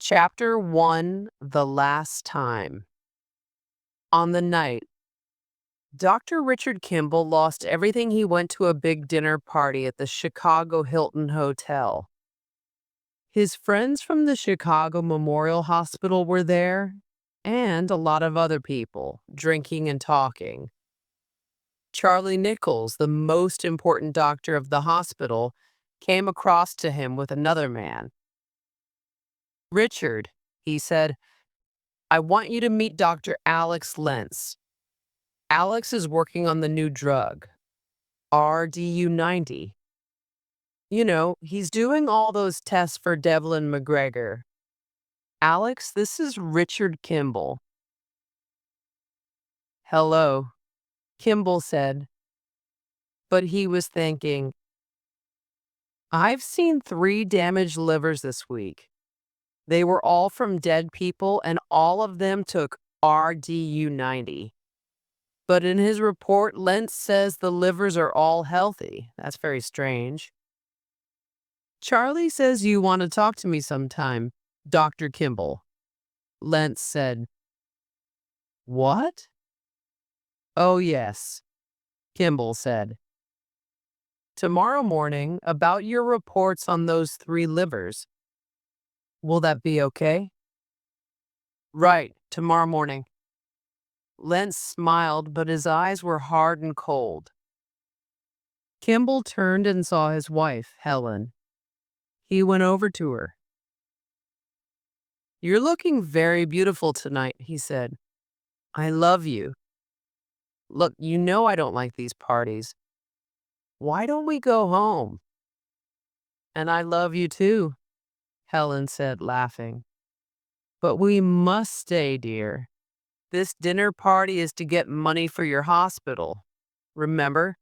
Chapter 1: The Last Time. On the night Dr. Richard Kimble lost everything, he went to a big dinner party at the Chicago Hilton Hotel. His friends from the Chicago Memorial Hospital were there, and a lot of other people, drinking and talking. Charlie Nichols, the most important doctor of the hospital, came across to him with another man. "Richard," he said, "I want you to meet Dr. Alex Lentz. Alex is working on the new drug, RDU-90. He's doing all those tests for Devlin-MacGregor. Alex, this is Richard Kimble." "Hello," Kimble said, but he was thinking, "I've seen 3 damaged livers this week. They were all from dead people, and all of them took RDU-90. But in his report, Lentz says the livers are all healthy. That's very strange." "Charlie says you want to talk to me sometime, Dr. Kimble," Lentz said. "What?" "Oh, yes," Kimble said. "Tomorrow morning, about your reports on those 3 livers. Will that be okay?" "Right, tomorrow morning." Lentz smiled, but his eyes were hard and cold. Kimble turned and saw his wife, Helen. He went over to her. "You're looking very beautiful tonight," he said. "I love you. Look, I don't like these parties. Why don't we go home?" "And I love you too," Helen said, laughing. "But we must stay, dear. This dinner party is to get money for your hospital. Remember?"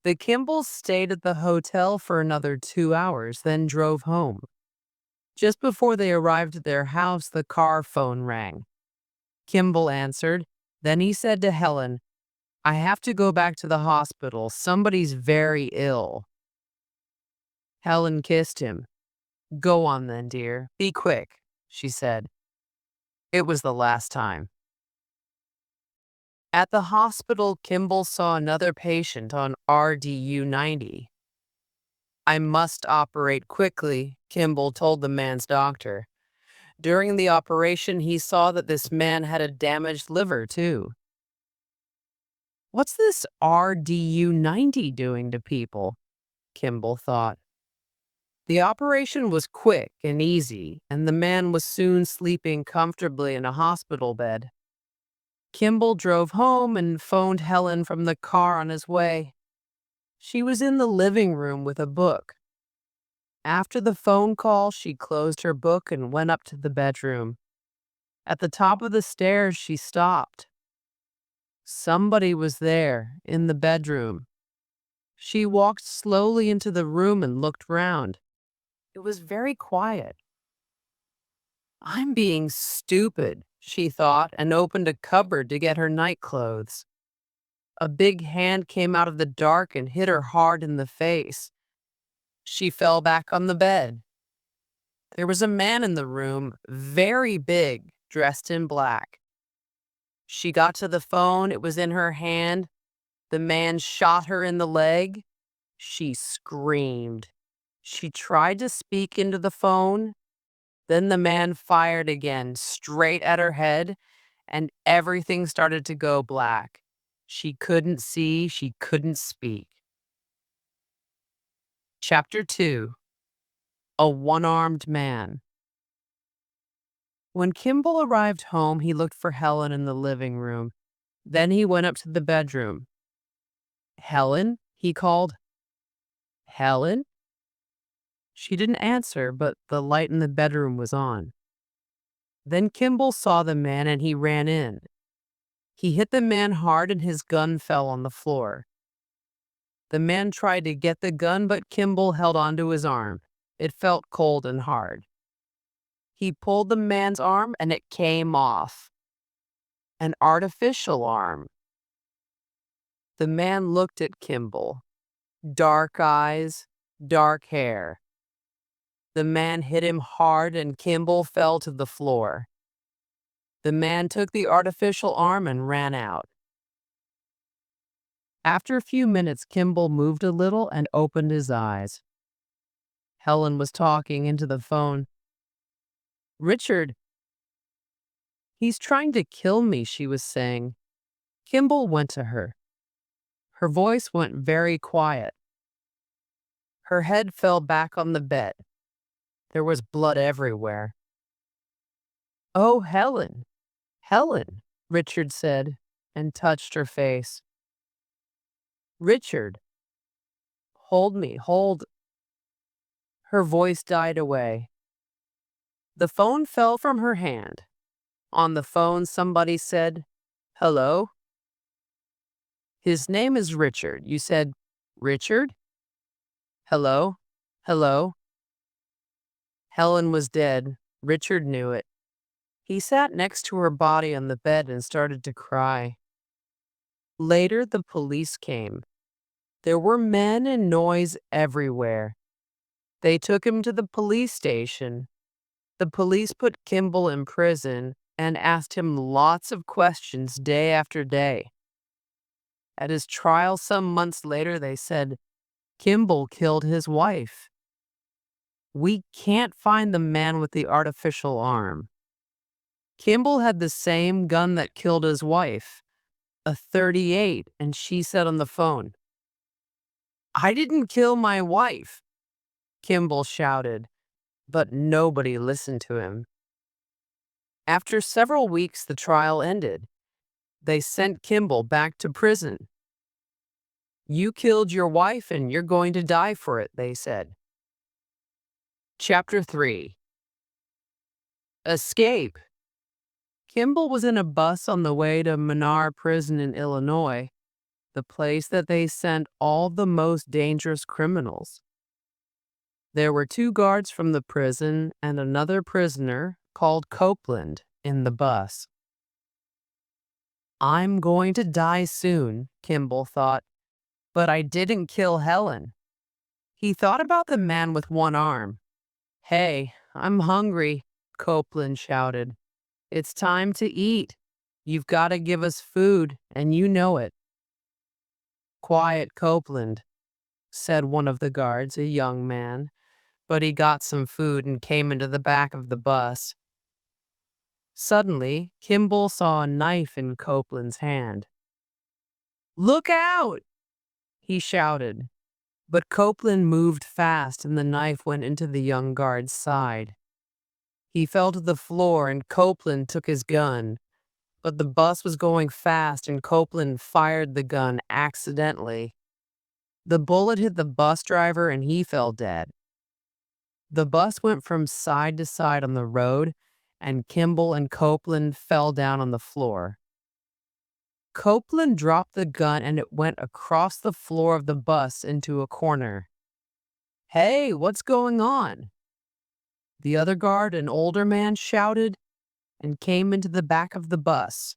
The Kimbles stayed at the hotel for another 2 hours, then drove home. Just before they arrived at their house, the car phone rang. Kimble answered. Then he said to Helen, "I have to go back to the hospital. Somebody's very ill." Helen kissed him. "Go on then, dear. Be quick," she said. It was the last time. At the hospital, Kimble saw another patient on RDU-90. "I must operate quickly," Kimble told the man's doctor. During the operation, he saw that this man had a damaged liver, too. "What's this RDU-90 doing to people?" Kimble thought. The operation was quick and easy, and the man was soon sleeping comfortably in a hospital bed. Kimble drove home and phoned Helen from the car on his way. She was in the living room with a book. After the phone call, she closed her book and went up to the bedroom. At the top of the stairs, she stopped. Somebody was there, in the bedroom. She walked slowly into the room and looked round. It was very quiet. "I'm being stupid," she thought, and opened a cupboard to get her nightclothes. A big hand came out of the dark and hit her hard in the face. She fell back on the bed. There was a man in the room, very big, dressed in black. She got to the phone. It was in her hand. The man shot her in the leg. She screamed. She tried to speak into the phone. Then the man fired again, straight at her head, and everything started to go black. She couldn't see, she couldn't speak. Chapter 2: A One-Armed Man. When Kimble arrived home, he looked for Helen in the living room. Then he went up to the bedroom. "Helen?" he called. "Helen?" She didn't answer, but the light in the bedroom was on. Then Kimble saw the man and he ran in. He hit the man hard and his gun fell on the floor. The man tried to get the gun, but Kimble held onto his arm. It felt cold and hard. He pulled the man's arm and it came off. An artificial arm. The man looked at Kimble. Dark eyes, dark hair. The man hit him hard and Kimble fell to the floor. The man took the artificial arm and ran out. After a few minutes, Kimble moved a little and opened his eyes. Helen was talking into the phone. "Richard, he's trying to kill me," she was saying. Kimble went to her. Her voice went very quiet. Her head fell back on the bed. There was blood everywhere. "Oh, Helen, Helen," Richard said, and touched her face. "Richard, hold me, hold." Her voice died away. The phone fell from her hand. On the phone, somebody said, "Hello? His name is Richard." You said, "Richard? Hello? Hello?" Helen was dead. Richard knew it. He sat next to her body on the bed and started to cry. Later, the police came. There were men and noise everywhere. They took him to the police station. The police put Kimble in prison and asked him lots of questions day after day. At his trial some months later, they said, "Kimble killed his wife. We can't find the man with the artificial arm. Kimble had the same gun that killed his wife, a .38, and she said on the phone, 'I didn't kill my wife,'" Kimble shouted, but nobody listened to him. After several weeks, the trial ended. They sent Kimble back to prison. "You killed your wife and you're going to die for it," they said. Chapter 3. Escape. Kimble was in a bus on the way to Menard Prison in Illinois, the place that they sent all the most dangerous criminals. There were 2 guards from the prison and another prisoner called Copeland in the bus. "I'm going to die soon," Kimble thought, "but I didn't kill Helen." He thought about the man with one arm. "Hey, I'm hungry," Copeland shouted. "It's time to eat. You've got to give us food, and you know it." "Quiet, Copeland," said one of the guards, a young man, but he got some food and came into the back of the bus. Suddenly, Kimble saw a knife in Copeland's hand. "Look out!" he shouted, but Copeland moved fast and the knife went into the young guard's side. He fell to the floor and Copeland took his gun, but the bus was going fast and Copeland fired the gun accidentally. The bullet hit the bus driver and he fell dead. The bus went from side to side on the road and Kimble and Copeland fell down on the floor. Copeland dropped the gun and it went across the floor of the bus into a corner. "Hey, what's going on?" The other guard, an older man, shouted and came into the back of the bus.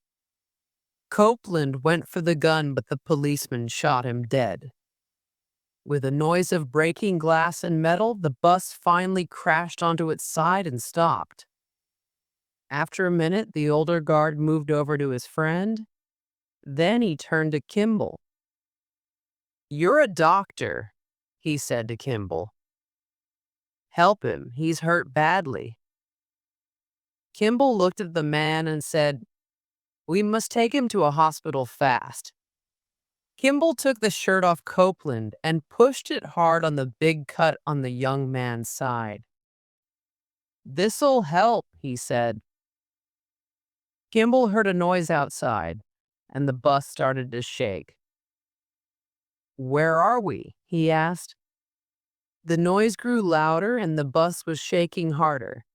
Copeland went for the gun, but the policeman shot him dead. With a noise of breaking glass and metal, the bus finally crashed onto its side and stopped. After a minute, the older guard moved over to his friend. Then he turned to Kimble. "You're a doctor," he said to Kimble. "Help him, he's hurt badly." Kimble looked at the man and said, "We must take him to a hospital fast." Kimble took the shirt off Copeland and pushed it hard on the big cut on the young man's side. "This'll help," he said. Kimble heard a noise outside, and the bus started to shake. "Where are we?" he asked. The noise grew louder and the bus was shaking harder.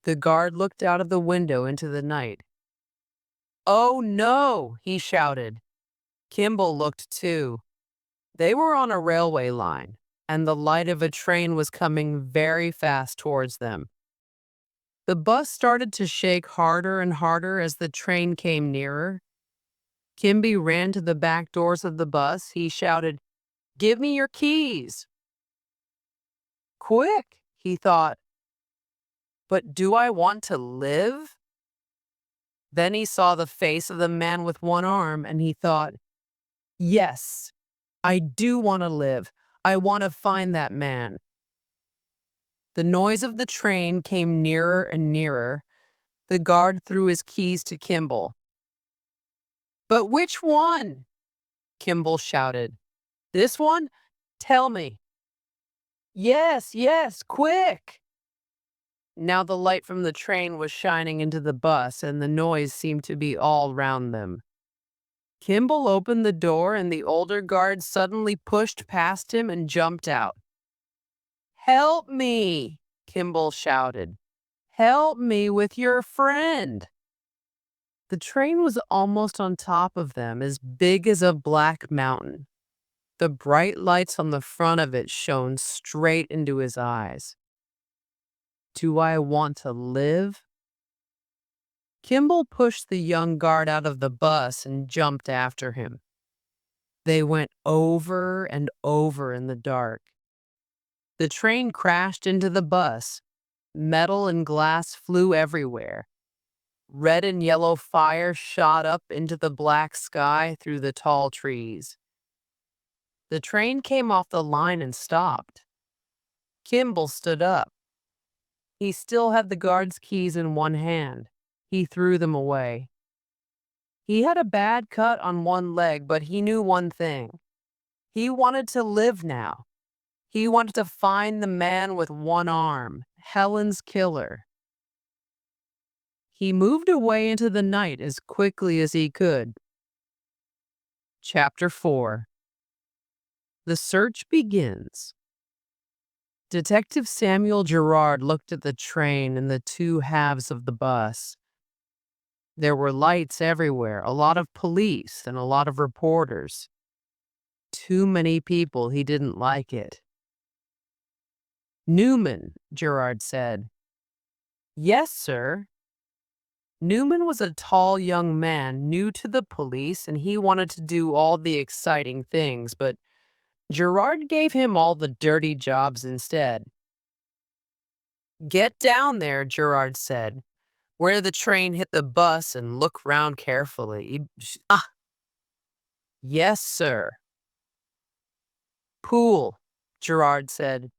The guard looked out of the window into the night. "Oh no!" he shouted. Kimble looked too. They were on a railway line, and the light of a train was coming very fast towards them. The bus started to shake harder and harder as the train came nearer. Kimby ran to the back doors of the bus. He shouted, "Give me your keys." "Quick," He thought, but do I want to live? Then he saw the face of the man with one arm and he thought, yes, I do want to live. I want to find that man. The noise of the train came nearer and nearer. The guard threw his keys to Kimble. But which one? Kimble shouted. This one? Tell me. Yes, yes, quick! Now the light from the train was shining into the bus, and the noise seemed to be all round them. Kimble opened the door, and the older guard suddenly pushed past him and jumped out. Help me! Kimble shouted. Help me with your friend! The train was almost on top of them, as big as a black mountain. The bright lights on the front of it shone straight into his eyes. Do I want to live? Kimble pushed the young guard out of the bus and jumped after him. They went over and over in the dark. The train crashed into the bus. Metal and glass flew everywhere. Red and yellow fire shot up into the black sky through the tall trees. The train came off the line and stopped. Kimble stood up. He still had the guard's keys in one hand. He threw them away. He had a bad cut on one leg, but he knew one thing. He wanted to live now. He wanted to find the man with one arm, Helen's killer. He moved away into the night as quickly as he could. Chapter 4. The search begins. Detective Samuel Gerard looked at the train and the two halves of the bus. There were lights everywhere, a lot of police and a lot of reporters. Too many people, he didn't like it. Newman, Gerard said. Yes, sir. Newman was a tall young man, new to the police, and he wanted to do all the exciting things, but Gerard gave him all the dirty jobs instead. Get down there, Gerard said, where the train hit the bus and look round carefully. Yes, sir. Poole, Gerard said.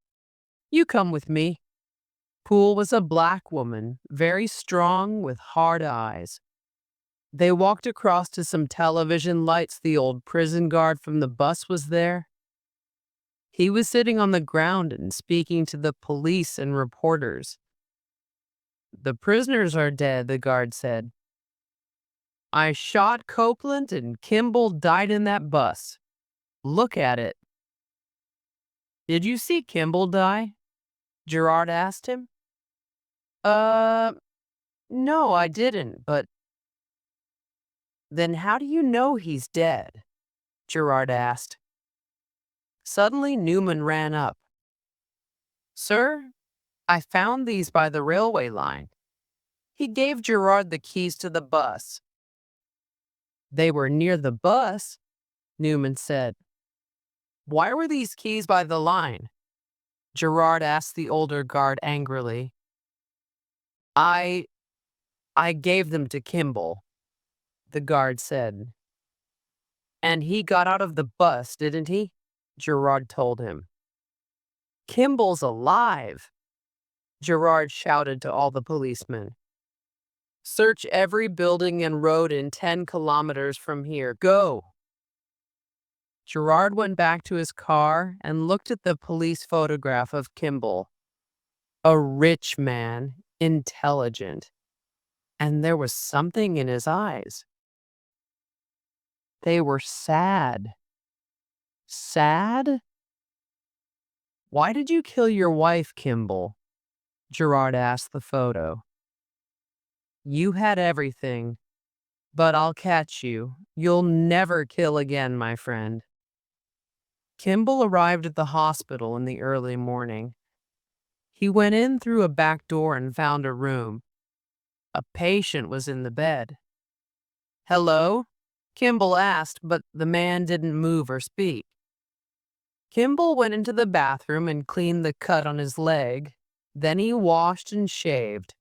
You come with me. Poole was a black woman, very strong with hard eyes. They walked across to some television lights. The old prison guard from the bus was there. He was sitting on the ground and speaking to the police and reporters. The prisoners are dead, the guard said. I shot Copeland and Kimble died in that bus. Look at it. Did you see Kimble die? Gerard asked him. No, I didn't, but... Then how do you know he's dead? Gerard asked. Suddenly, Newman ran up. Sir, I found these by the railway line. He gave Gerard the keys to the bus. They were near the bus, Newman said. Why were these keys by the line? Gerard asked the older guard angrily. I gave them to Kimble, the guard said. And he got out of the bus, didn't he? Gerard told him. Kimble's alive, Gerard shouted to all the policemen. Search every building and road in 10 kilometers from here. Go! Gerard went back to his car and looked at the police photograph of Kimble. A rich man, intelligent, and there was something in his eyes. They were sad. Sad? Why did you kill your wife, Kimble? Gerard asked the photo. You had everything, but I'll catch you. You'll never kill again, my friend. Kimble arrived at the hospital in the early morning. He went in through a back door and found a room. A patient was in the bed. Hello? Kimble asked, but the man didn't move or speak. Kimble went into the bathroom and cleaned the cut on his leg. Then he washed and shaved.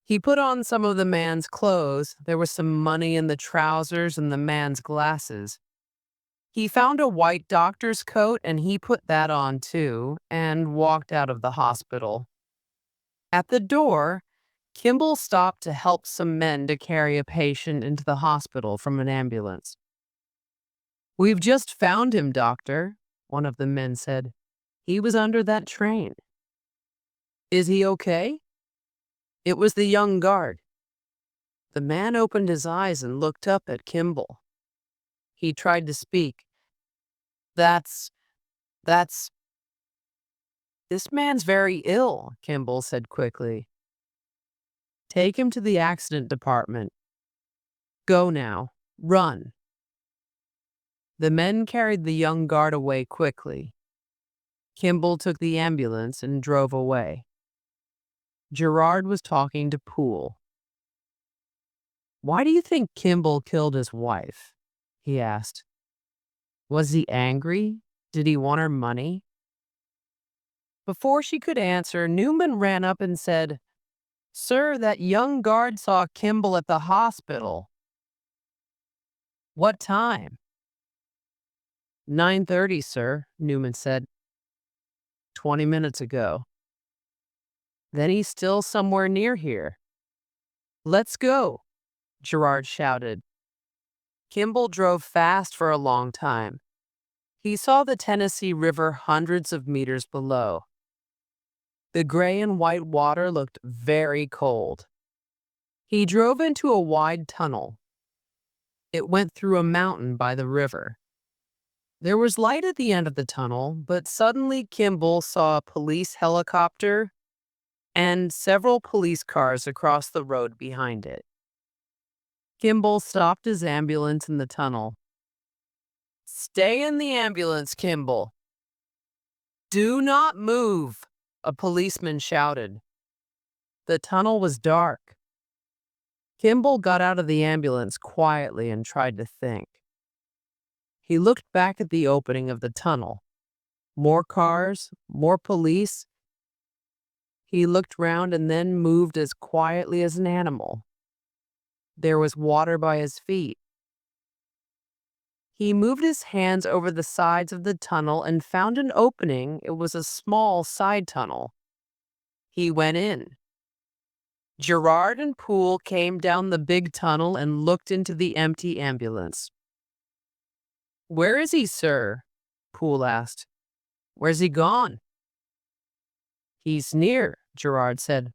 He put on some of the man's clothes. There was some money in the trousers and the man's glasses. He found a white doctor's coat and he put that on too and walked out of the hospital. At the door, Kimble stopped to help some men to carry a patient into the hospital from an ambulance. "We've just found him, doctor," one of the men said. "He was under that train." "Is he okay?" It was the young guard. The man opened his eyes and looked up at Kimble. He tried to speak. That's, that's, this man's very ill," Kimble said quickly. "Take him to the accident department. Go now. Run." The men carried the young guard away quickly. Kimble took the ambulance and drove away. Gerard was talking to Poole. "Why do you think Kimble killed his wife?" he asked. "Was he angry? Did he want her money?" Before she could answer, Newman ran up and said, "Sir, that young guard saw Kimble at the hospital." "What time?" "9:30, sir," Newman said. 20 minutes ago." "Then he's still somewhere near here." "Let's go," Gerard shouted. Kimble drove fast for a long time. He saw the Tennessee River hundreds of meters below. The gray and white water looked very cold. He drove into a wide tunnel. It went through a mountain by the river. There was light at the end of the tunnel, but suddenly Kimble saw a police helicopter and several police cars across the road behind it. Kimble stopped his ambulance in the tunnel. "Stay in the ambulance, Kimble." "Do not move," a policeman shouted. The tunnel was dark. Kimble got out of the ambulance quietly and tried to think. He looked back at the opening of the tunnel. More cars, more police. He looked round and then moved as quietly as an animal. There was water by his feet. He moved his hands over the sides of the tunnel and found an opening. It was a small side tunnel. He went in. Gerard and Poole came down the big tunnel and looked into the empty ambulance. "Where is he, sir?" Poole asked. "Where's he gone?" "He's near," Gerard said.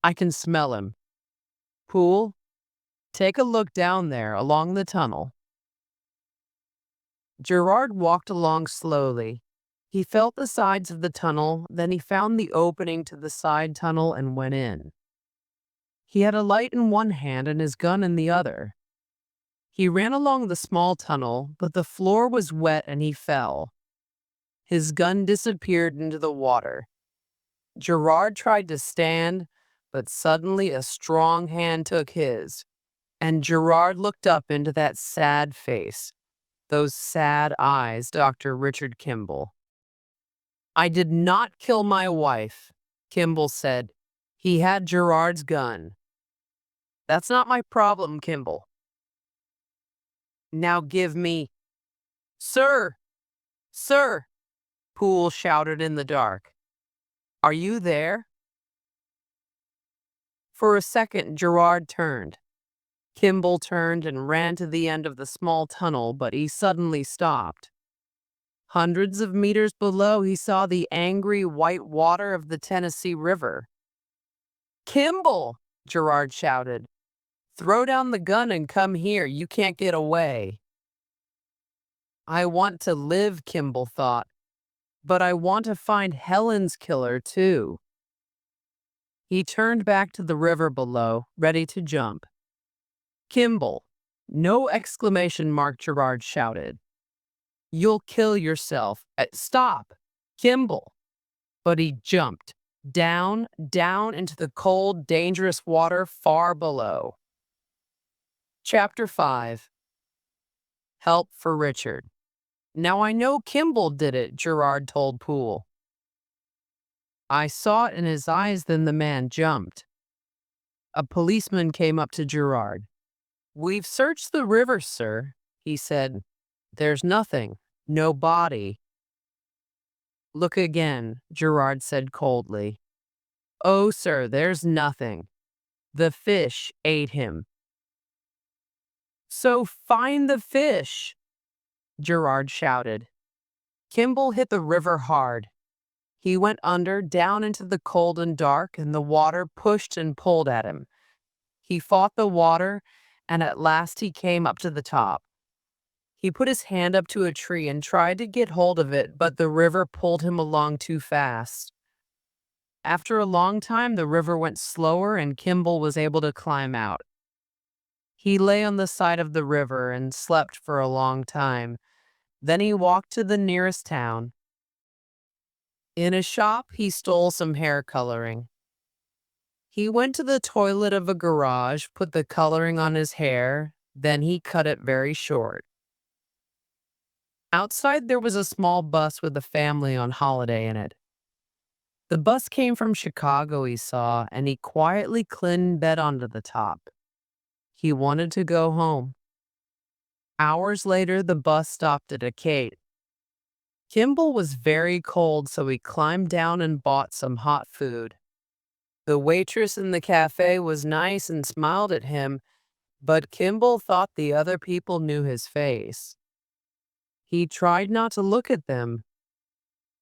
"I can smell him." "Poole, take a look down there along the tunnel." Gerard walked along slowly. He felt the sides of the tunnel, then he found the opening to the side tunnel and went in. He had a light in one hand and his gun in the other. He ran along the small tunnel, but the floor was wet and he fell. His gun disappeared into the water. Gerard tried to stand, but suddenly a strong hand took his, and Gerard looked up into that sad face, those sad eyes, Dr. Richard Kimble. "I did not kill my wife," Kimble said. He had Gerard's gun. "That's not my problem, Kimble." "Now give me—" "Sir! Sir!" Poole shouted in the dark. "Are you there?" For a second, Gerard turned. Kimble turned and ran to the end of the small tunnel, but he suddenly stopped. Hundreds of meters below, he saw the angry white water of the Tennessee River. "Kimble!" Gerard shouted. "Throw down the gun and come here. You can't get away." "I want to live," Kimble thought, "but I want to find Helen's killer, too." He turned back to the river below, ready to jump. "Kimble!" No exclamation mark, Gerard shouted. "You'll kill yourself. Stop! Kimble!" But he jumped, down, down into the cold, dangerous water far below. Chapter 5. Help for Richard. "Now I know Kimble did it," Gerard told Poole. I saw it in his eyes, then the man jumped. A policeman came up to Gerard. "We've searched the river, sir," he said. "There's nothing. No body." "Look again," Gerard said coldly. "Oh, sir, there's nothing. The fish ate him." "So find the fish," Gerard shouted. Kimble hit the river hard. He went under, down into the cold and dark, and the water pushed and pulled at him. He fought the water, and at last he came up to the top. He put his hand up to a tree and tried to get hold of it, but the river pulled him along too fast. After a long time, the river went slower and Kimble was able to climb out. He lay on the side of the river and slept for a long time. Then he walked to the nearest town. In a shop, he stole some hair coloring. He went to the toilet of a garage, put the coloring on his hair, then he cut it very short. Outside, there was a small bus with a family on holiday in it. The bus came from Chicago, he saw, and he quietly climbed bed onto the top. He wanted to go home. Hours later, the bus stopped at a gate. Kimble was very cold, so he climbed down and bought some hot food. The waitress in the cafe was nice and smiled at him, but Kimble thought the other people knew his face. He tried not to look at them.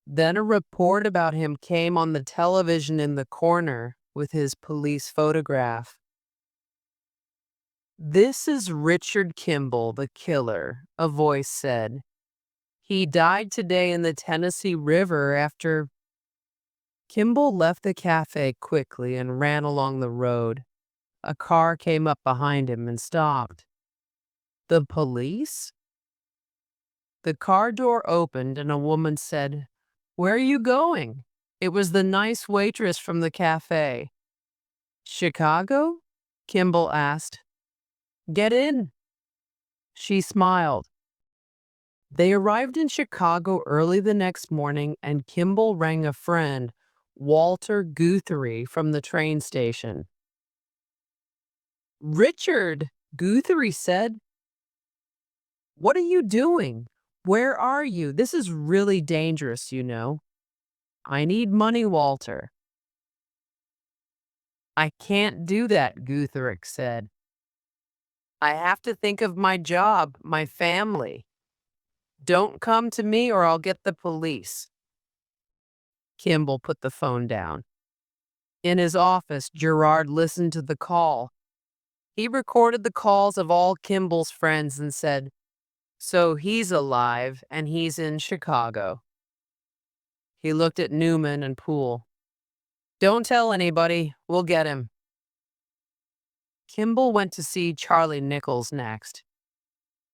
Then a report about him came on the television in the corner with his police photograph. "This is Richard Kimble, the killer," a voice said. "He died today in the Tennessee River after—" Kimble left the cafe quickly and ran along the road. A car came up behind him and stopped. "The police?" The car door opened and a woman said, "Where are you going?" It was the nice waitress from the cafe. "Chicago?" Kimble asked. "Get in." She smiled. They arrived in Chicago early the next morning, and Kimble rang a friend, Walter Guthrie, from the train station. "Richard," Guthrie said, "what are you doing? Where are you? This is really dangerous, you know." "I need money, Walter." "I can't do that," Guthrie said. "I have to think of my job, my family. Don't come to me or I'll get the police." Kimble put the phone down. In his office, Gerard listened to the call. He recorded the calls of all Kimble's friends and said, "So he's alive and he's in Chicago." He looked at Newman and Poole. "Don't tell anybody. We'll get him." Kimble went to see Charlie Nichols next.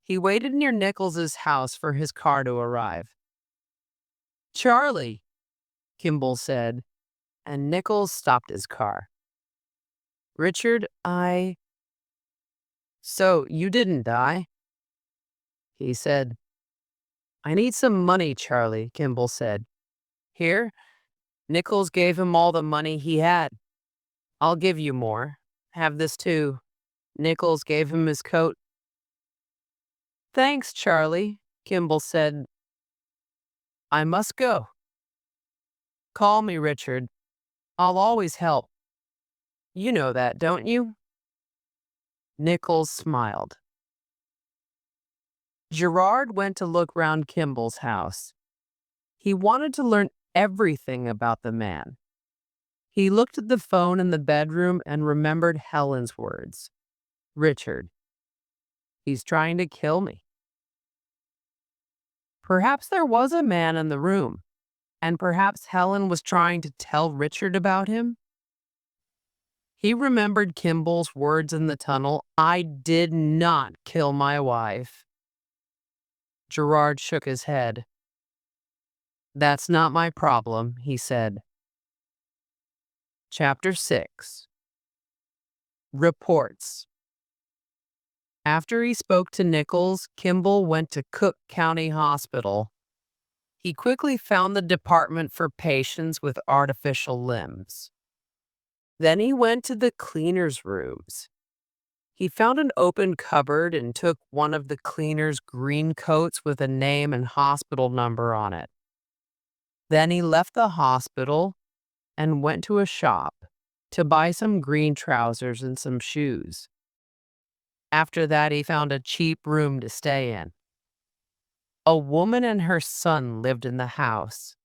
He waited near Nichols's house for his car to arrive. "Charlie," Kimble said, and Nichols stopped his car. "Richard, So you didn't die?" He said. "I need some money, Charlie," Kimble said. "Here." Nichols gave him all the money he had. "I'll give you more. Have this too." Nichols gave him his coat. "Thanks, Charlie," Kimble said. "I must go." "Call me, Richard. I'll always help. You know that, don't you?" Nichols smiled. Gerard went to look round Kimble's house. He wanted to learn everything about the man. He looked at the phone in the bedroom and remembered Helen's words. "Richard, he's trying to kill me." Perhaps there was a man in the room, and perhaps Helen was trying to tell Richard about him. He remembered Kimble's words in the tunnel, "I did not kill my wife." Gerard shook his head. "That's not my problem," he said. Chapter 6. Reports. After he spoke to Nichols, Kimble went to Cook County Hospital. He quickly found the department for patients with artificial limbs. Then he went to the cleaners' rooms. He found an open cupboard and took one of the cleaners' green coats with a name and hospital number on it. Then he left the hospital and went to a shop to buy some green trousers and some shoes. After that, he found a cheap room to stay in. A woman and her son lived in the house.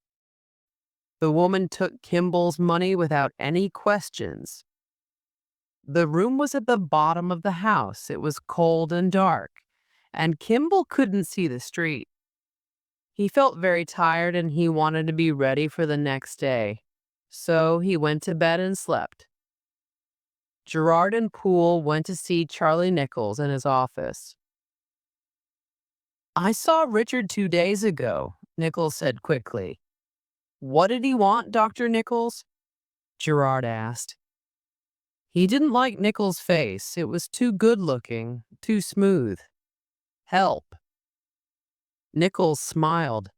The woman took Kimble's money without any questions. The room was at the bottom of the house. It was cold and dark, and Kimble couldn't see the street. He felt very tired and he wanted to be ready for the next day. So he went to bed and slept. Gerard and Poole went to see Charlie Nichols in his office. "I saw Richard 2 days ago," Nichols said quickly. "What did he want, Dr. Nichols?" Gerard asked. He didn't like Nichols' face. It was too good-looking, too smooth. "Help." Nichols smiled.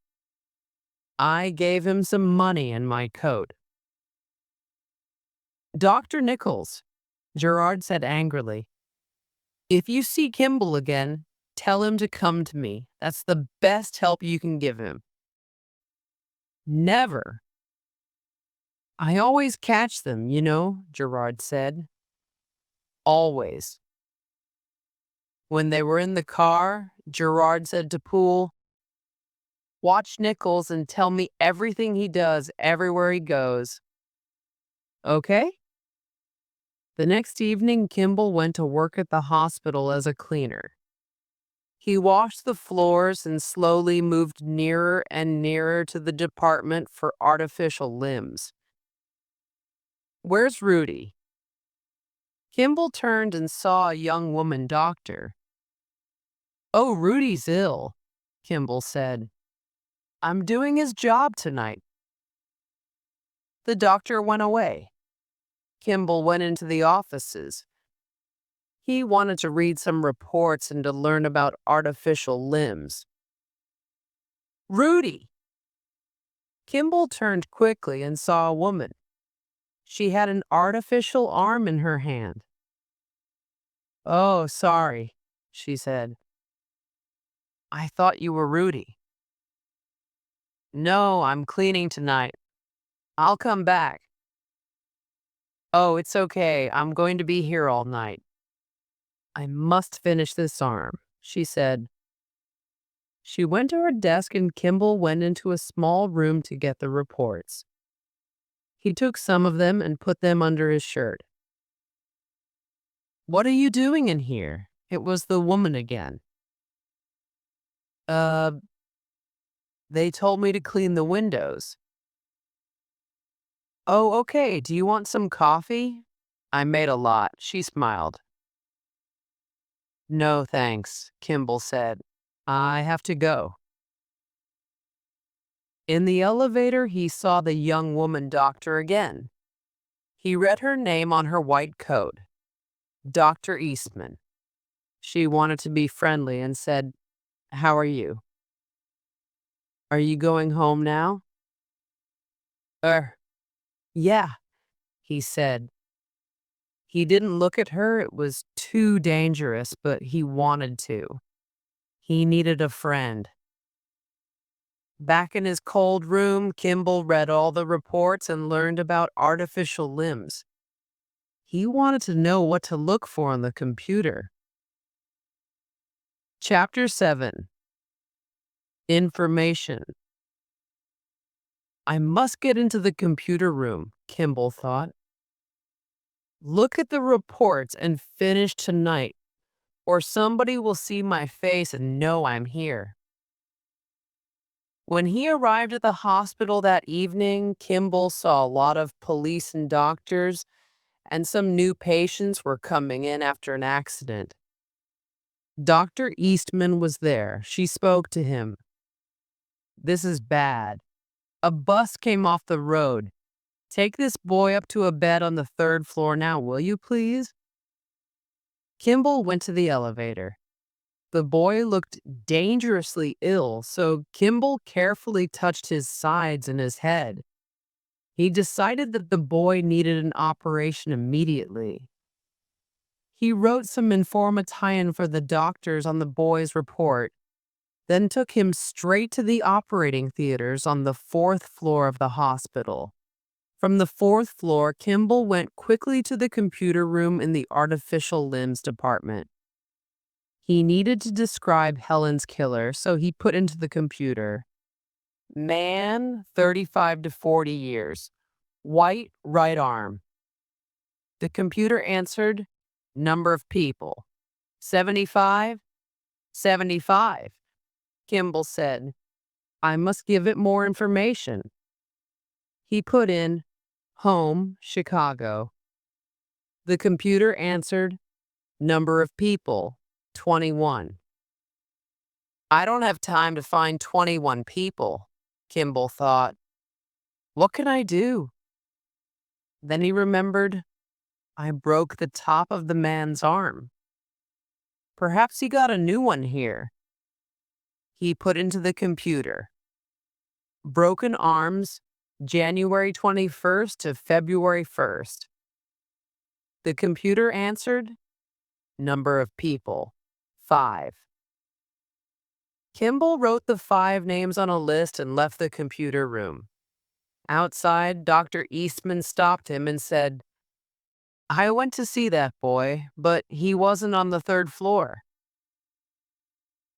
"I gave him some money in my coat." "Dr. Nichols," Gerard said angrily, "if you see Kimble again, tell him to come to me. That's the best help you can give him." "Never." "I always catch them, Gerard said. "Always." When they were in the car, Gerard said to Poole, "Watch Nichols and tell me everything he does everywhere he goes." "Okay?" The next evening, Kimble went to work at the hospital as a cleaner. He washed the floors and slowly moved nearer and nearer to the department for artificial limbs. "Where's Rudy?" Kimble turned and saw a young woman doctor. "Oh, Rudy's ill," Kimble said. "I'm doing his job tonight." The doctor went away. Kimble went into the offices. He wanted to read some reports and to learn about artificial limbs. "Rudy!" Kimble turned quickly and saw a woman. She had an artificial arm in her hand. "Oh, sorry," she said. "I thought you were Rudy." "No, I'm cleaning tonight. I'll come back." "Oh, it's okay. I'm going to be here all night." "I must finish this arm," she said. She went to her desk and Kimble went into a small room to get the reports. He took some of them and put them under his shirt. "What are you doing in here?" It was the woman again. Uh, they told me to clean the windows." "Oh, okay. Do you want some coffee?" "I made a lot." She smiled. "No, thanks," Kimble said. "I have to go." In the elevator, he saw the young woman doctor again. He read her name on her white coat, Dr. Eastman. She wanted to be friendly and said, "How are you? Are you going home now?" Yeah," he said. He didn't look at her. It was too dangerous, but he wanted to. He needed a friend. Back in his cold room, Kimble read all the reports and learned about artificial limbs. He wanted to know what to look for on the computer. Chapter 7. Information. I must get into the computer room, Kimble thought. Look at the reports and finish tonight, or somebody will see my face and know I'm here. When he arrived at the hospital that evening, Kimble saw a lot of police and doctors, and some new patients were coming in after an accident. Dr. Eastman was there. She spoke to him. "This is bad. A bus came off the road. Take this boy up to a bed on the third floor now, will you please?" Kimble went to the elevator. The boy looked dangerously ill, so Kimble carefully touched his sides and his head. He decided that the boy needed an operation immediately. He wrote some information for the doctors on the boy's report, then took him straight to the operating theaters on the fourth floor of the hospital. From the fourth floor, Kimble went quickly to the computer room in the artificial limbs department. He needed to describe Helen's killer, so he put into the computer, "Man, 35 to 40 years. White right arm." The computer answered, "Number of people. 75? 75. Kimble said, "I must give it more information." He put in, "Home, Chicago." The computer answered, "Number of people, 21. "I don't have time to find 21 people," Kimble thought. "What can I do?" Then he remembered, "I broke the top of the man's arm. Perhaps he got a new one here." He put into the computer, "Broken arms, January 21st to February 1st. The computer answered, "Number of people, 5. Kimble wrote the 5 names on a list and left the computer room. Outside, Dr. Eastman stopped him and said, "I went to see that boy, but he wasn't on the 3rd floor."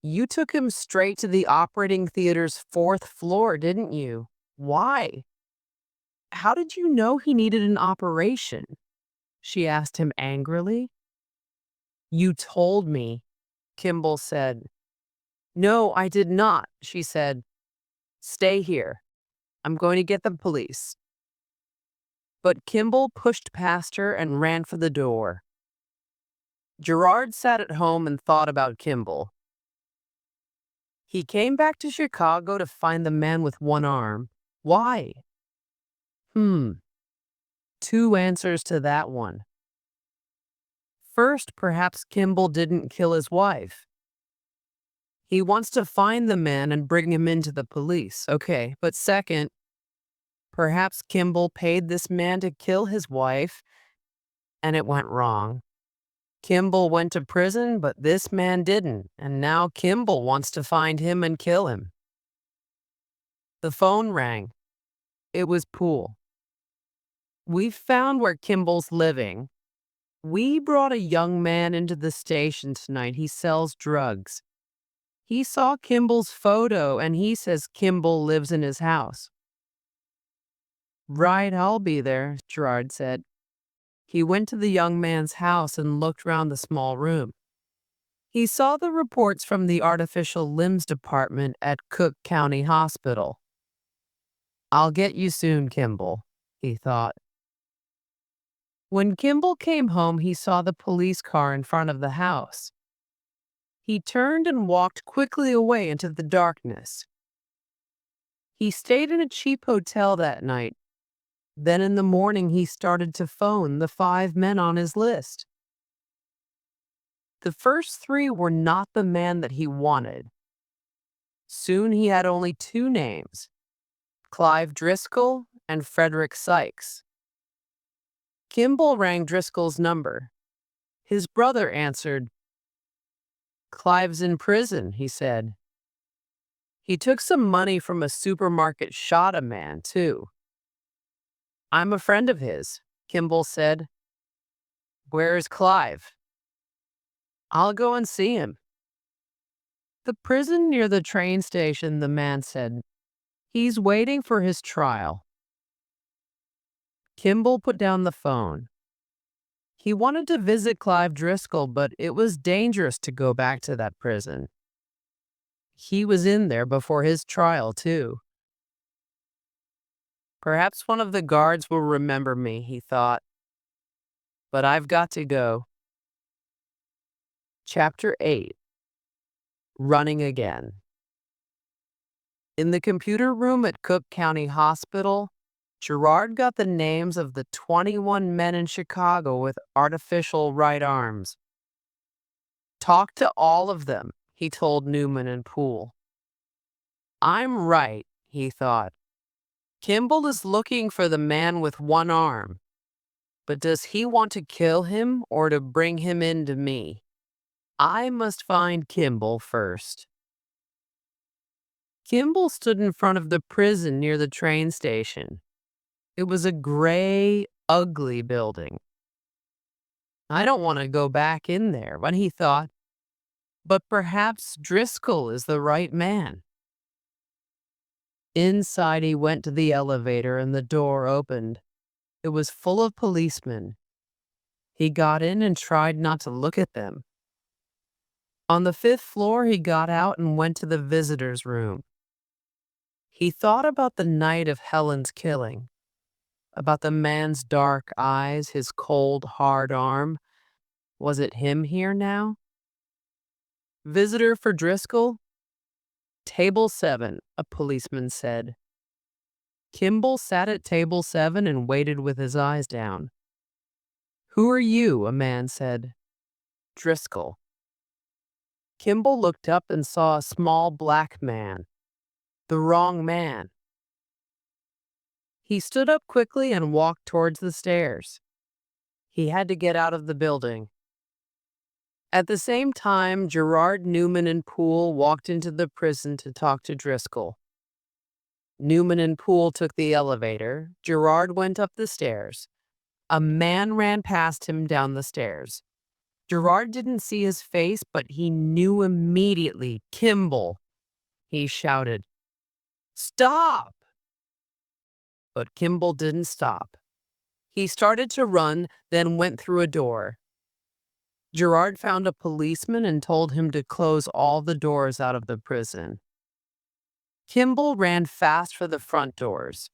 "You took him straight to the operating theater's 4th floor, didn't you? Why? How did you know he needed an operation?" she asked him angrily. "You told me," Kimble said. "No, I did not," she said. "Stay here. I'm going to get the police." But Kimble pushed past her and ran for the door. Gerard sat at home and thought about Kimble. He came back to Chicago to find the man with one arm. Why? 2 answers to that one. First, perhaps Kimble didn't kill his wife. He wants to find the man and bring him into the police. Okay, but second, perhaps Kimble paid this man to kill his wife, and it went wrong. Kimble went to prison, but this man didn't, and now Kimble wants to find him and kill him. The phone rang. It was Poole. "We've found where Kimble's living. We brought a young man into the station tonight. He sells drugs. He saw Kimble's photo, and he says Kimble lives in his house." "Right, I'll be there," Gerard said. He went to the young man's house and looked round the small room. He saw the reports from the artificial limbs department at Cook County Hospital. "I'll get you soon, Kimble," he thought. When Kimble came home, he saw the police car in front of the house. He turned and walked quickly away into the darkness. He stayed in a cheap hotel that night. Then in the morning, he started to phone the 5 men on his list. The first 3 were not the man that he wanted. Soon he had only 2 names, Clive Driscoll and Frederick Sykes. Kimble rang Driscoll's number. His brother answered. "Clive's in prison," he said. "He took some money from a supermarket, shot a man, too." "I'm a friend of his," Kimble said. "Where is Clive?" "I'll go and see him." "The prison near the train station," the man said. "He's waiting for his trial." Kimble put down the phone. He wanted to visit Clive Driscoll, but it was dangerous to go back to that prison. He was in there before his trial, too. "Perhaps one of the guards will remember me," he thought. "But I've got to go." Chapter 8. Running Again. In the computer room at Cook County Hospital, Gerard got the names of the 21 men in Chicago with artificial right arms. "Talk to all of them," he told Newman and Poole. I'm right, he thought. Kimble is looking for the man with one arm. But does he want to kill him or to bring him into me? I must find Kimble first. Kimble stood in front of the prison near the train station. It was a gray, ugly building. I don't want to go back in there, but he thought. But perhaps Driscoll is the right man. Inside, he went to the elevator and the door opened. It was full of policemen. He got in and tried not to look at them. On the 5th floor, he got out and went to the visitor's room. He thought about the night of Helen's killing, about the man's dark eyes, his cold, hard arm. Was it him here now? Visitor for Driscoll? Table 7, a policeman said. Kimble sat at table 7 and waited with his eyes down. Who are you? A man said. Driscoll. Kimble looked up and saw a small black man. The wrong man. He stood up quickly and walked towards the stairs. He had to get out of the building. At the same time, Gerard, Newman, and Poole walked into the prison to talk to Driscoll. Newman and Poole took the elevator. Gerard went up the stairs. A man ran past him down the stairs. Gerard didn't see his face, but he knew immediately. Kimble, he shouted. Stop! But Kimble didn't stop. He started to run, then went through a door. Gerard found a policeman and told him to close all the doors out of the prison. Kimble ran fast for the front doors.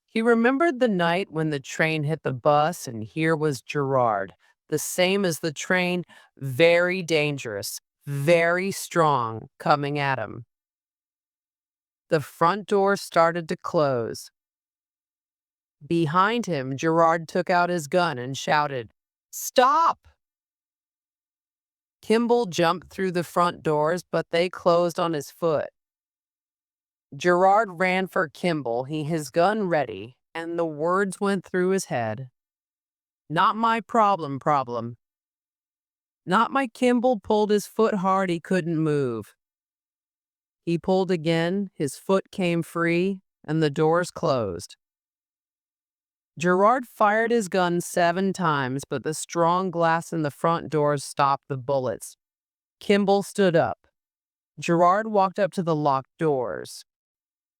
He remembered the night when the train hit the bus, and here was Gerard, the same as the train, very dangerous, very strong, coming at him. The front door started to close. Behind him, Gerard took out his gun and shouted, Stop! Kimble jumped through the front doors, but they closed on his foot. Gerard ran for Kimble, his gun ready, and the words went through his head. Not my problem. Not my Kimble pulled his foot hard, he couldn't move. He pulled again, his foot came free, and the doors closed. Gerard fired his gun 7 times, but the strong glass in the front doors stopped the bullets. Kimble stood up. Gerard walked up to the locked doors.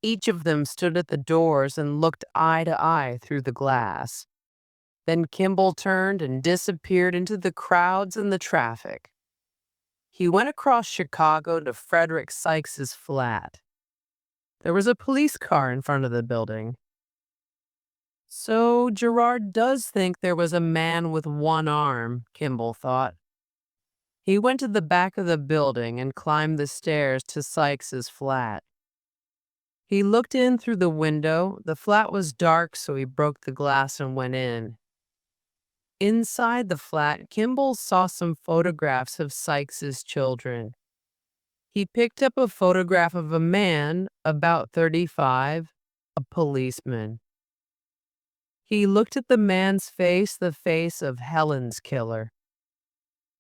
Each of them stood at the doors and looked eye to eye through the glass. Then Kimble turned and disappeared into the crowds and the traffic. He went across Chicago to Frederick Sykes's flat. There was a police car in front of the building. So Gerard does think there was a man with one arm, Kimble thought. He went to the back of the building and climbed the stairs to Sykes's flat. He looked in through the window. The flat was dark, so he broke the glass and went in. Inside the flat, Kimble saw some photographs of Sykes's children. He picked up a photograph of a man, about 35, a policeman. He looked at the man's face, the face of Helen's killer.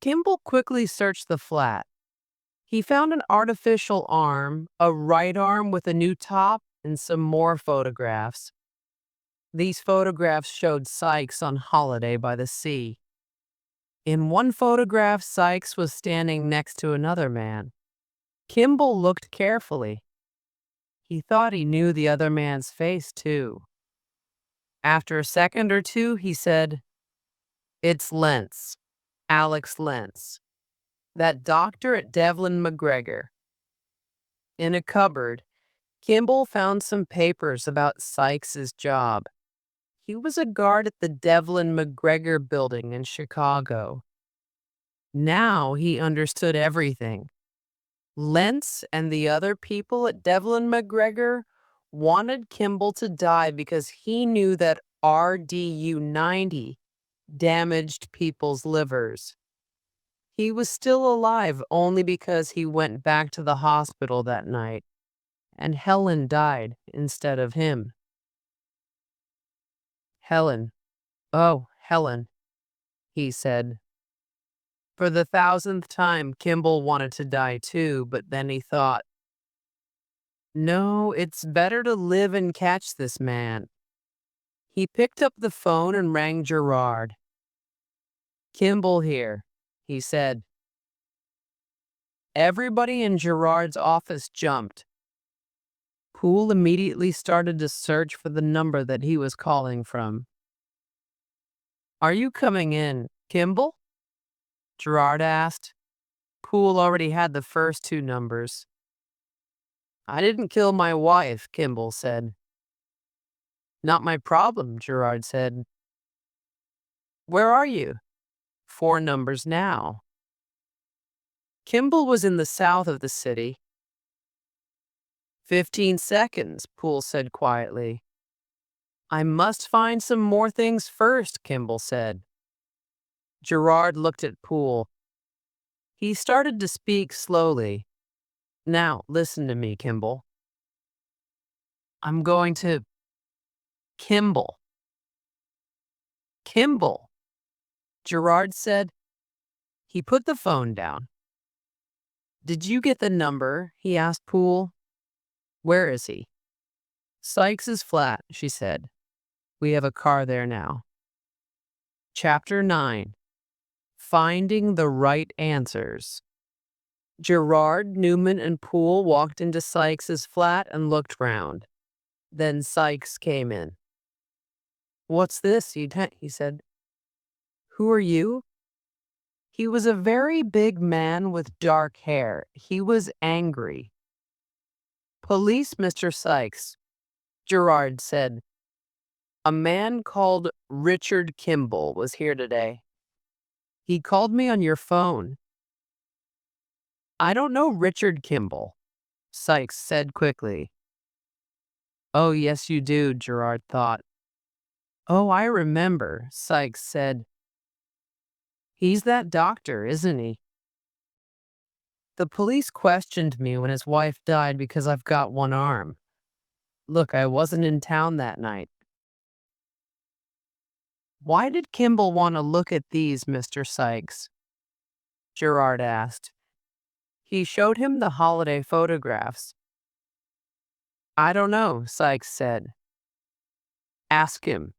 Kimble quickly searched the flat. He found an artificial arm, a right arm with a new top, and some more photographs. These photographs showed Sykes on holiday by the sea. In one photograph, Sykes was standing next to another man. Kimble looked carefully. He thought he knew the other man's face, too. After a second or two, he said, It's Lentz, Alex Lentz, that doctor at Devlin-MacGregor. In a cupboard, Kimble found some papers about Sykes's job. He was a guard at the Devlin-MacGregor building in Chicago. Now he understood everything. Lentz and the other people at Devlin-MacGregor wanted Kimble to die because he knew that RDU-90 damaged people's livers. He was still alive only because he went back to the hospital that night, and Helen died instead of him. Helen. Oh, Helen, he said. For the thousandth time, Kimble wanted to die too, but then he thought, no, it's better to live and catch this man. He picked up the phone and rang Gerard. Kimble here, he said. Everybody in Gerard's office jumped. Poole immediately started to search for the number that he was calling from. Are you coming in, Kimble? Gerard asked. Poole already had the first two numbers. I didn't kill my wife, Kimble said. Not my problem, Gerard said. Where are you? 4 numbers now. Kimble was in the south of the city. 15 seconds, Poole said quietly. I must find some more things first, Kimble said. Gerard looked at Poole. He started to speak slowly. Now, listen to me, Kimble. I'm going to... Kimble. Kimble, Gerard said. He put the phone down. Did you get the number? He asked Poole. Where is he? Sykes's flat, she said. We have a car there now. Chapter 9. Finding the Right Answers. Gerard, Newman, and Poole walked into Sykes's flat and looked round. Then Sykes came in. What's this? He said. Who are you? He was a very big man with dark hair. He was angry. Police, Mr. Sykes, Gerard said. A man called Richard Kimble was here today. He called me on your phone. I don't know Richard Kimble, Sykes said quickly. Oh, yes, you do, Gerard thought. Oh, I remember, Sykes said. He's that doctor, isn't he? The police questioned me when his wife died because I've got one arm. Look, I wasn't in town that night. Why did Kimble want to look at these, Mr. Sykes? Gerard asked. He showed him the holiday photographs. I don't know, Sykes said. Ask him.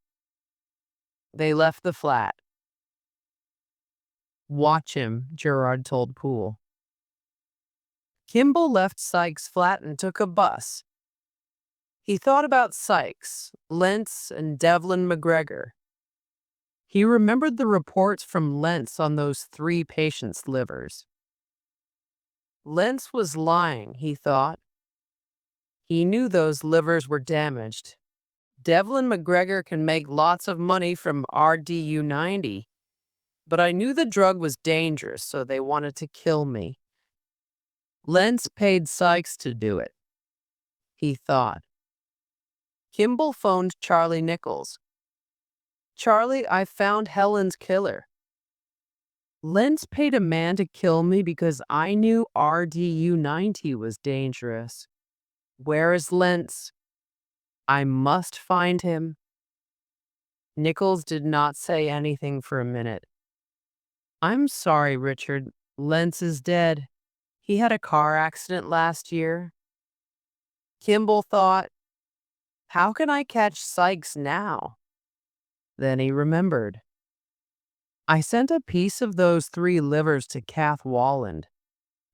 They left the flat. Watch him, Gerard told Poole. Kimble left Sykes' flat and took a bus. He thought about Sykes, Lentz, and Devlin-MacGregor. He remembered the reports from Lentz on those 3 patients' livers. Lentz was lying, he thought. He knew those livers were damaged. Devlin-MacGregor can make lots of money from RDU 90, but I knew the drug was dangerous, so they wanted to kill me. Lentz paid Sykes to do it, he thought. Kimble phoned Charlie Nichols. Charlie, I found Helen's killer. Lentz paid a man to kill me because I knew RDU 90 was dangerous. Where is Lentz? I must find him. Nichols did not say anything for a minute. I'm sorry, Richard. Lentz is dead. He had a car accident last year. Kimble thought, how can I catch Sykes now? Then he remembered. I sent a piece of those 3 livers to Kath Walland.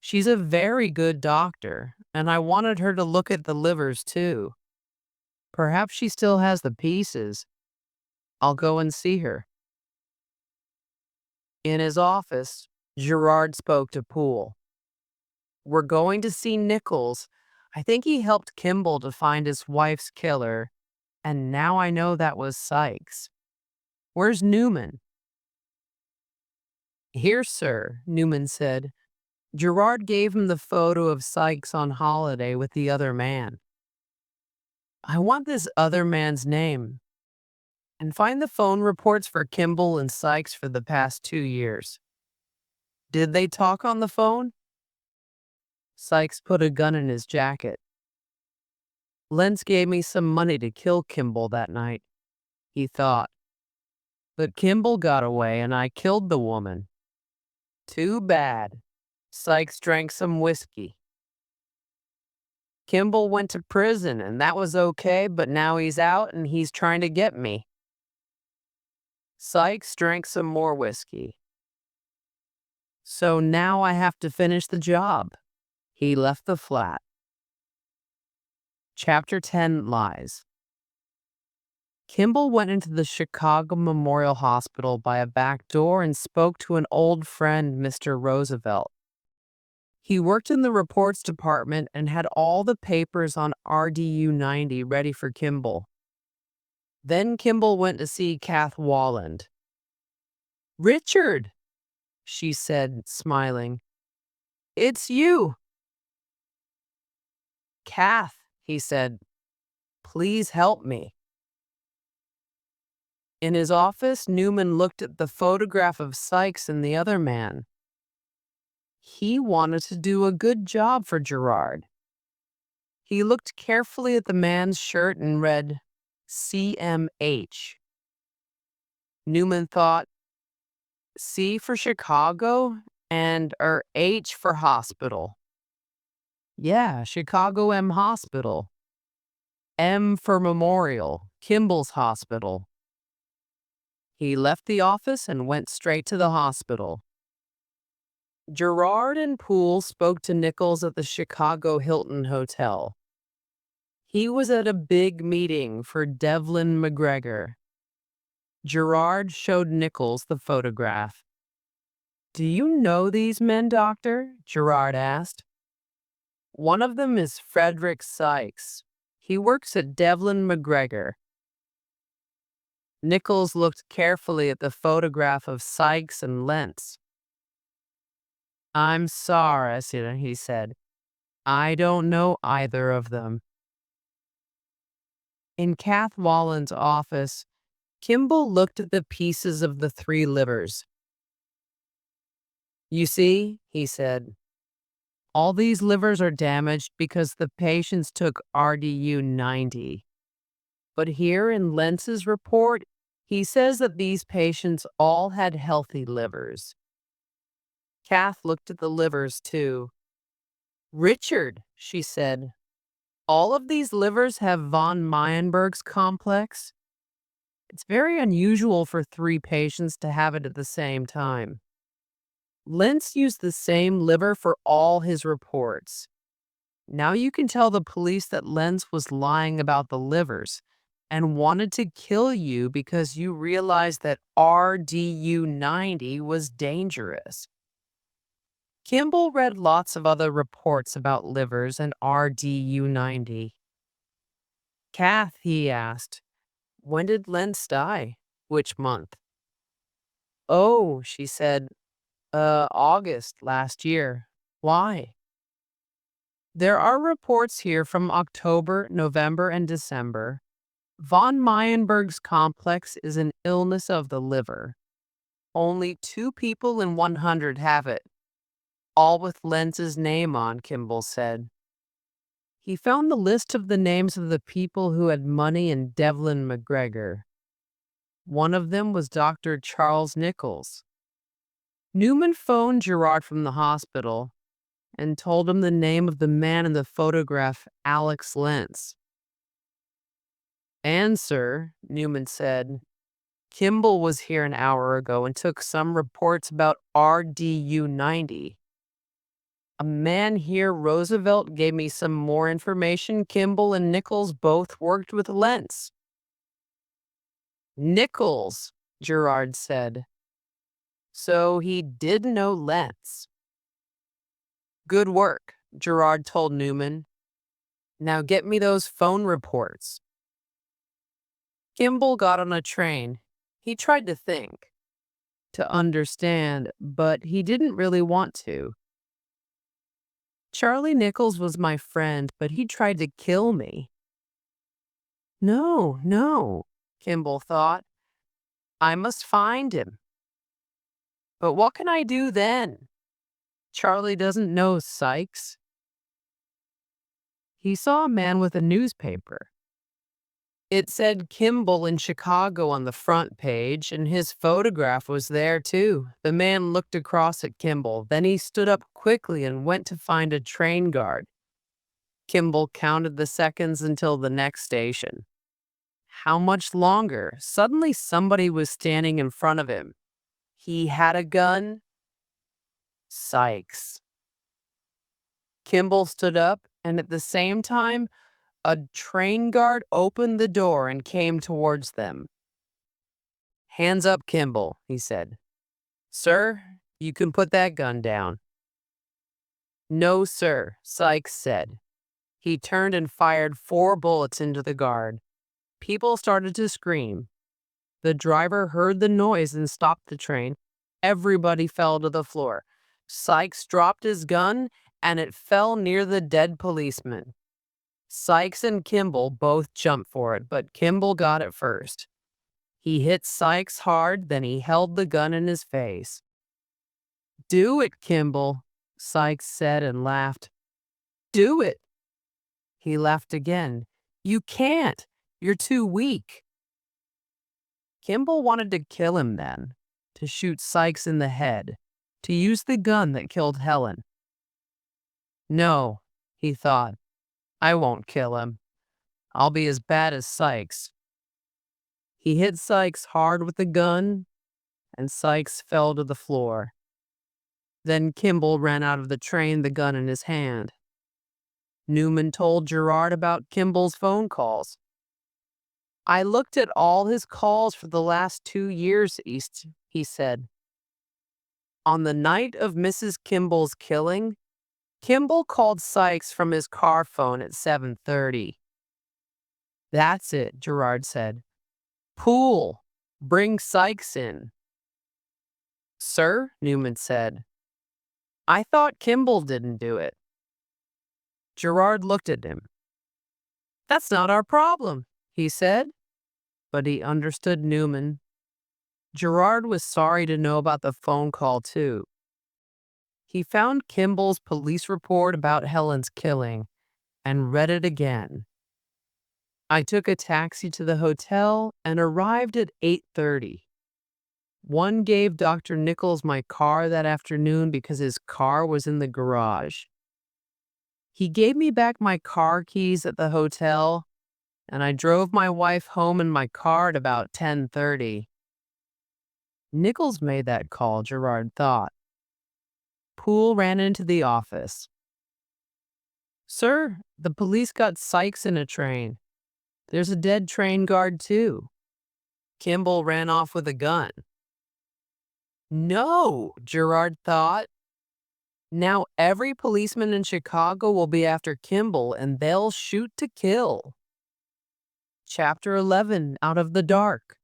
She's a very good doctor, and I wanted her to look at the livers too. Perhaps she still has the pieces. I'll go and see her. In his office, Gerard spoke to Poole. We're going to see Nichols. I think he helped Kimble to find his wife's killer, and now I know that was Sykes. Where's Newman? Here, sir, Newman said. Gerard gave him the photo of Sykes on holiday with the other man. I want this other man's name. And find the phone reports for Kimble and Sykes for the past 2 years. Did they talk on the phone? Sykes put a gun in his jacket. Lentz gave me some money to kill Kimble that night, he thought. But Kimble got away and I killed the woman. Too bad. Sykes drank some whiskey. Kimble went to prison and that was okay, but now he's out and he's trying to get me. Sykes drank some more whiskey. So now I have to finish the job. He left the flat. Chapter 10 Lies. Kimble went into the Chicago Memorial Hospital by a back door and spoke to an old friend, Mr. Roosevelt. He worked in the reports department and had all the papers on RDU 90 ready for Kimble. Then Kimble went to see Kath Walland. "Richard," she said, smiling. "It's you." "Kath," he said, "please help me." In his office, Newman looked at the photograph of Sykes and the other man. He wanted to do a good job for Gerard. He looked carefully at the man's shirt and read CMH. Newman thought, C for Chicago and H for hospital. Yeah, Chicago M Hospital. M for Memorial, Kimble's hospital. He left the office and went straight to the hospital. Gerard and Poole spoke to Nichols at the Chicago Hilton Hotel. He was at a big meeting for Devlin-MacGregor. Gerard showed Nichols the photograph. "Do you know these men, Doctor?" Gerard asked. "One of them is Frederick Sykes. He works at Devlin-MacGregor." Nichols looked carefully at the photograph of Sykes and Lentz. "I'm sorry," he said. "I don't know either of them." In Kath Walland's office, Kimble looked at the pieces of the 3 livers. "You see," he said, "all these livers are damaged because the patients took RDU 90. But here in Lentz's report, he says that these patients all had healthy livers." Kath looked at the livers, too. "Richard," she said, "all of these livers have von Meyenberg's complex. It's very unusual for 3 patients to have it at the same time. Lentz used the same liver for all his reports. Now you can tell the police that Lentz was lying about the livers and wanted to kill you because you realized that RDU 90 was dangerous." Kimble read lots of other reports about livers and RDU 90. "Kath," he asked, "when did Lentz die? Which month?" "Oh," she said, August last year. Why?" "There are reports here from October, November, and December. Von Meyenberg's complex is an illness of the liver. Only 2 people in 100 have it. All with Lentz's name on," Kimble said. He found the list of the names of the people who had money in Devlin-MacGregor. One of them was Dr. Charles Nichols. Newman phoned Gerard from the hospital and told him the name of the man in the photograph, Alex Lentz. "And, sir," Newman said, "Kimble was here an hour ago and took some reports about RDU 90. A man here, Roosevelt, gave me some more information. Kimble and Nichols both worked with Lentz." "Nichols," Gerard said. "So he did know Lentz." "Good work," Gerard told Newman. "Now get me those phone reports." Kimble got on a train. He tried to think, to understand, but he didn't really want to. "Charlie Nichols was my friend, but he tried to kill me." No, no, Kimble thought. "I must find him. But what can I do then? Charlie doesn't know Sykes. He saw a man with a newspaper. It said Kimble in Chicago on the front page, and his photograph was there too. The man looked across at Kimble. Then he stood up quickly and went to find a train guard. Kimble counted the seconds until the next station. How much longer? Suddenly somebody was standing in front of him. He had a gun. Sykes. Kimble stood up, and at the same time, a train guard opened the door and came towards them. "Hands up, Kimble," he said. "Sir, you can put that gun down." "No, sir," Sykes said. He turned and fired 4 bullets into the guard. People started to scream. The driver heard the noise and stopped the train. Everybody fell to the floor. Sykes dropped his gun, and it fell near the dead policeman. Sykes and Kimble both jumped for it, but Kimble got it first. He hit Sykes hard, then he held the gun in his face. "Do it, Kimble," Sykes said and laughed. "Do it." He laughed again. "You can't. You're too weak." Kimble wanted to kill him then, to shoot Sykes in the head, to use the gun that killed Helen. "No," he thought, "I won't kill him. I'll be as bad as Sykes." He hit Sykes hard with the gun, and Sykes fell to the floor. Then Kimble ran out of the train, the gun in his hand. Newman told Gerard about Kimble's phone calls. "I looked at all his calls for the last 2 years, East," he said. On the night of Mrs. Kimble's killing, Kimble called Sykes from his car phone at 7:30. "That's it," Gerard said. "Pool, bring Sykes in." "Sir," Newman said, "I thought Kimble didn't do it." Gerard looked at him. "That's not our problem," he said, but he understood Newman. Gerard was sorry to know about the phone call, too. He found Kimble's police report about Helen's killing and read it again. "I took a taxi to the hotel and arrived at 8:30. One gave Dr. Nichols my car that afternoon because his car was in the garage. He gave me back my car keys at the hotel, and I drove my wife home in my car at about 10:30. Nichols made that call," Gerard thought. Poole ran into the office. "Sir, the police got Sykes in a train. There's a dead train guard, too." Kimble ran off with a gun. No, Gerard thought. Now every policeman in Chicago will be after Kimble, and they'll shoot to kill. Chapter 11, Out of the Dark.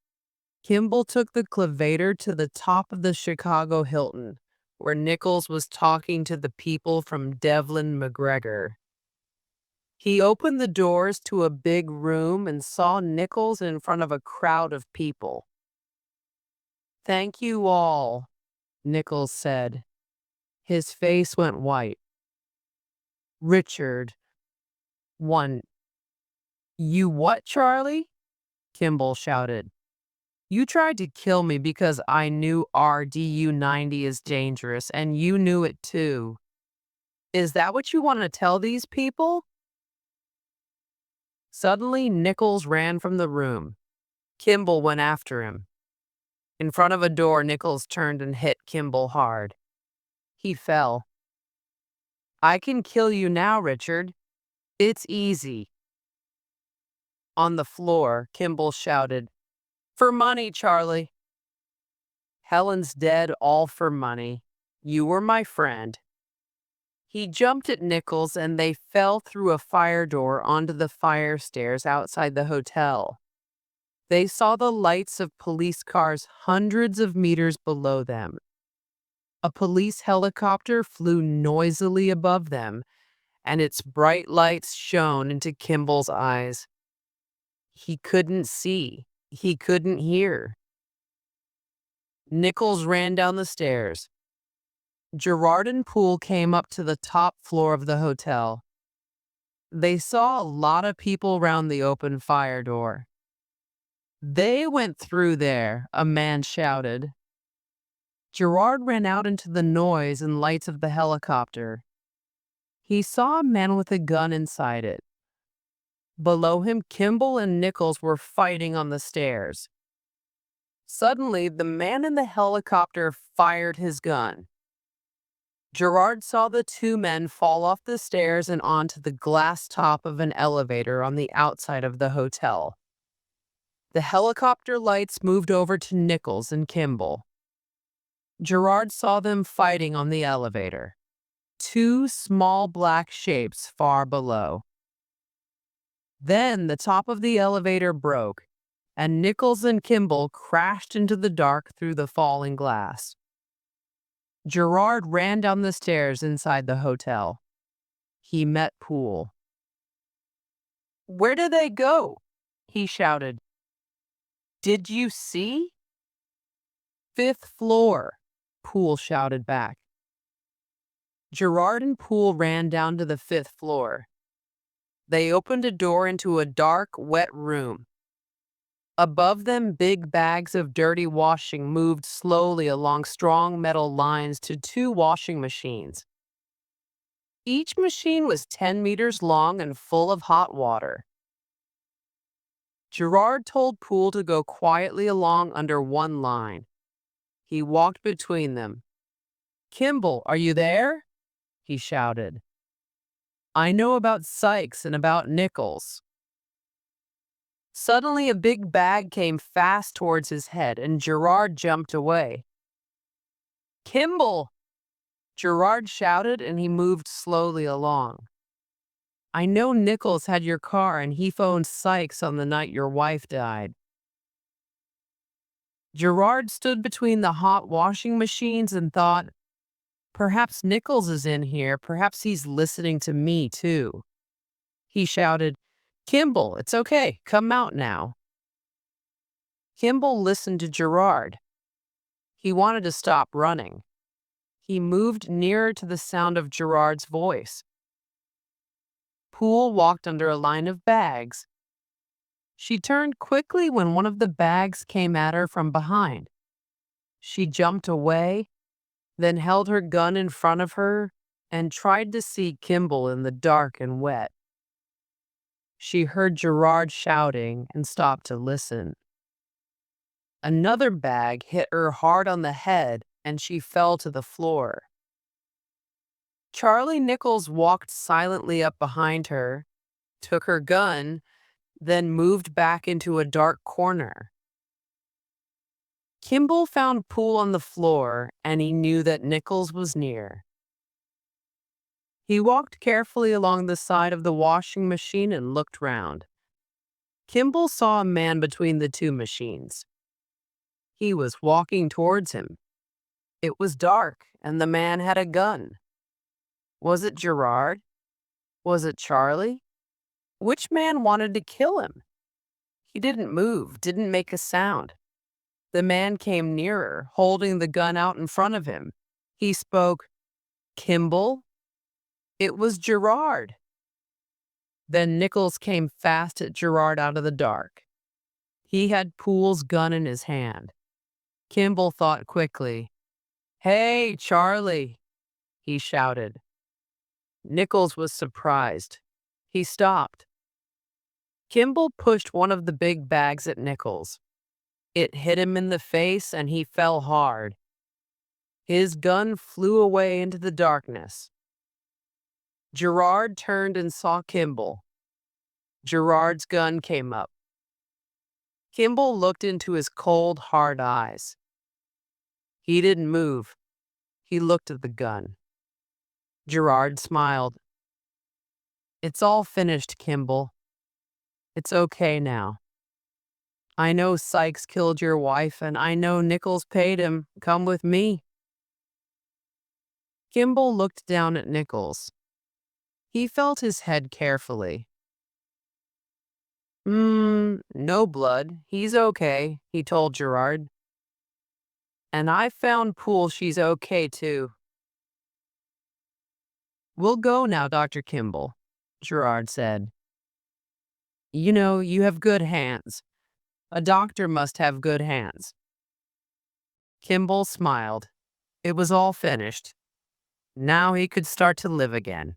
Kimble took the clevator to the top of the Chicago Hilton, where Nichols was talking to the people from Devlin-MacGregor. He opened the doors to a big room and saw Nichols in front of a crowd of people. "Thank you all," Nichols said. His face went white. "Richard." "One." "You what, Charlie?" Kimble shouted. "You tried to kill me because I knew RDU-90 is dangerous, and you knew it too. Is that what you want to tell these people?" Suddenly, Nichols ran from the room. Kimble went after him. In front of a door, Nichols turned and hit Kimble hard. He fell. "I can kill you now, Richard. It's easy." On the floor, Kimble shouted, "For money, Charlie." "Helen's dead, all for money. You were my friend." He jumped at Nichols, and they fell through a fire door onto the fire stairs outside the hotel. They saw the lights of police cars hundreds of meters below them. A police helicopter flew noisily above them, and its bright lights shone into Kimble's eyes. He couldn't see. He couldn't hear. Nichols ran down the stairs. Gerard and Poole came up to the top floor of the hotel. They saw a lot of people round the open fire door. "They went through there," a man shouted. Gerard ran out into the noise and lights of the helicopter. He saw a man with a gun inside it. Below him, Kimble and Nichols were fighting on the stairs. Suddenly, the man in the helicopter fired his gun. Gerard saw the two men fall off the stairs and onto the glass top of an elevator on the outside of the hotel. The helicopter lights moved over to Nichols and Kimble. Gerard saw them fighting on the elevator. Two small black shapes far below. Then the top of the elevator broke, and Nichols and Kimble crashed into the dark through the falling glass. Gerard ran down the stairs inside the hotel. He met Poole. "Where did they go?" he shouted. "Did you see?" "Fifth floor," Poole shouted back. Gerard and Poole ran down to the fifth floor. They opened a door into a dark, wet room. Above them, big bags of dirty washing moved slowly along strong metal lines to two washing machines. Each machine was 10 meters long and full of hot water. Gerard told Poole to go quietly along under one line. He walked between them. "Kimble, are you there?" he shouted. "I know about Sykes and about Nichols." Suddenly, a big bag came fast towards his head, and Gerard jumped away. "Kimble!" Gerard shouted, and he moved slowly along. "I know Nichols had your car, and he phoned Sykes on the night your wife died." Gerard stood between the hot washing machines and thought, "Perhaps Nichols is in here. Perhaps he's listening to me, too." He shouted, "Kimble, it's okay. Come out now." Kimble listened to Gerard. He wanted to stop running. He moved nearer to the sound of Gerard's voice. Poole walked under a line of bags. She turned quickly when one of the bags came at her from behind. She jumped away, then held her gun in front of her and tried to see Kimble in the dark and wet. She heard Gerard shouting and stopped to listen. Another bag hit her hard on the head and she fell to the floor. Charlie Nichols walked silently up behind her, took her gun, then moved back into a dark corner. Kimble found Poole on the floor, and he knew that Nichols was near. He walked carefully along the side of the washing machine and looked round. Kimble saw a man between the two machines. He was walking towards him. It was dark, and the man had a gun. Was it Gerard? Was it Charlie? Which man wanted to kill him? He didn't move, didn't make a sound. The man came nearer, holding the gun out in front of him. He spoke, "Kimble?" It was Gerard. Then Nichols came fast at Gerard out of the dark. He had Poole's gun in his hand. Kimble thought quickly. "Hey, Charlie," he shouted. Nichols was surprised. He stopped. Kimble pushed one of the big bags at Nichols. It hit him in the face and he fell hard. His gun flew away into the darkness. Gerard turned and saw Kimble. Gerard's gun came up. Kimble looked into his cold, hard eyes. He didn't move. He looked at the gun. Gerard smiled. "It's all finished, Kimble. It's okay now. I know Sykes killed your wife, and I know Nichols paid him. Come with me." Kimble looked down at Nichols. He felt his head carefully. No blood. He's okay," he told Gerard. "And I found Poole. She's okay, too." We'll go now, Dr. Kimble, Gerard said. You know, you have good hands. A doctor must have good hands. Kimble smiled. It was all finished. Now he could start to live again.